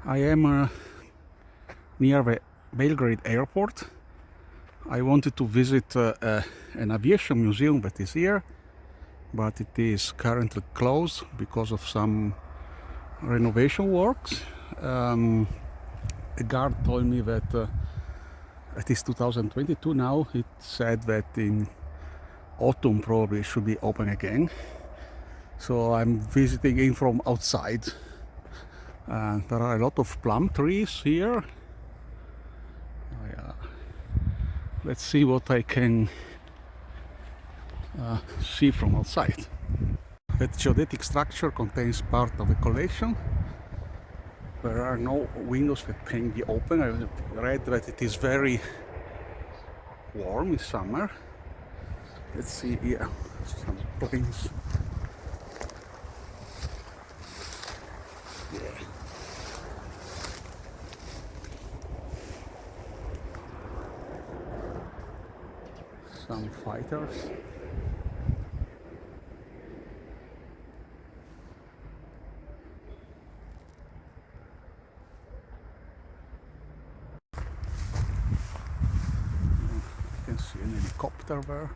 I am near the Belgrade airport. I wanted to visit an aviation museum that is here, but it is currently closed because of some renovation works. A guard told me that it is 2022 now. It said that in autumn probably it should be open again. So I'm visiting in from outside. There are a lot of plum trees here. Let's see what I can see from outside. That geodetic structure contains part of a collection. There are no windows that can be open. I read that it is very warm in summer. Let's see here, some planes. Yeah. Some fighters. You can see an helicopter there.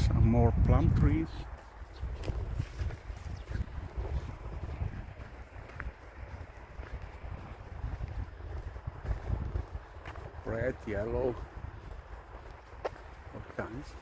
Some more plum trees. Red, yellow, all kinds.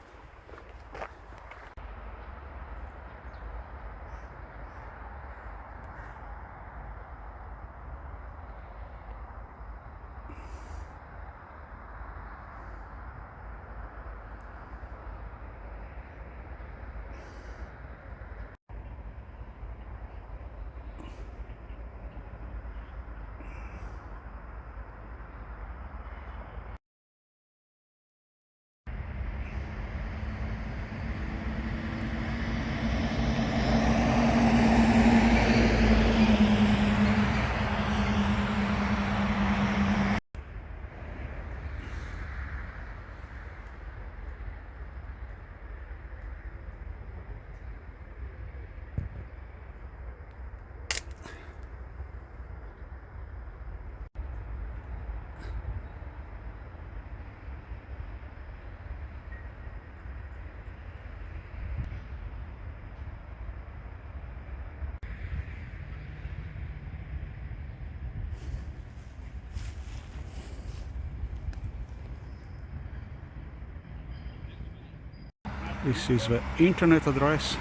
This is the internet address.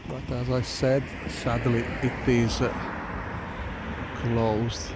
But as I said, sadly it is closed.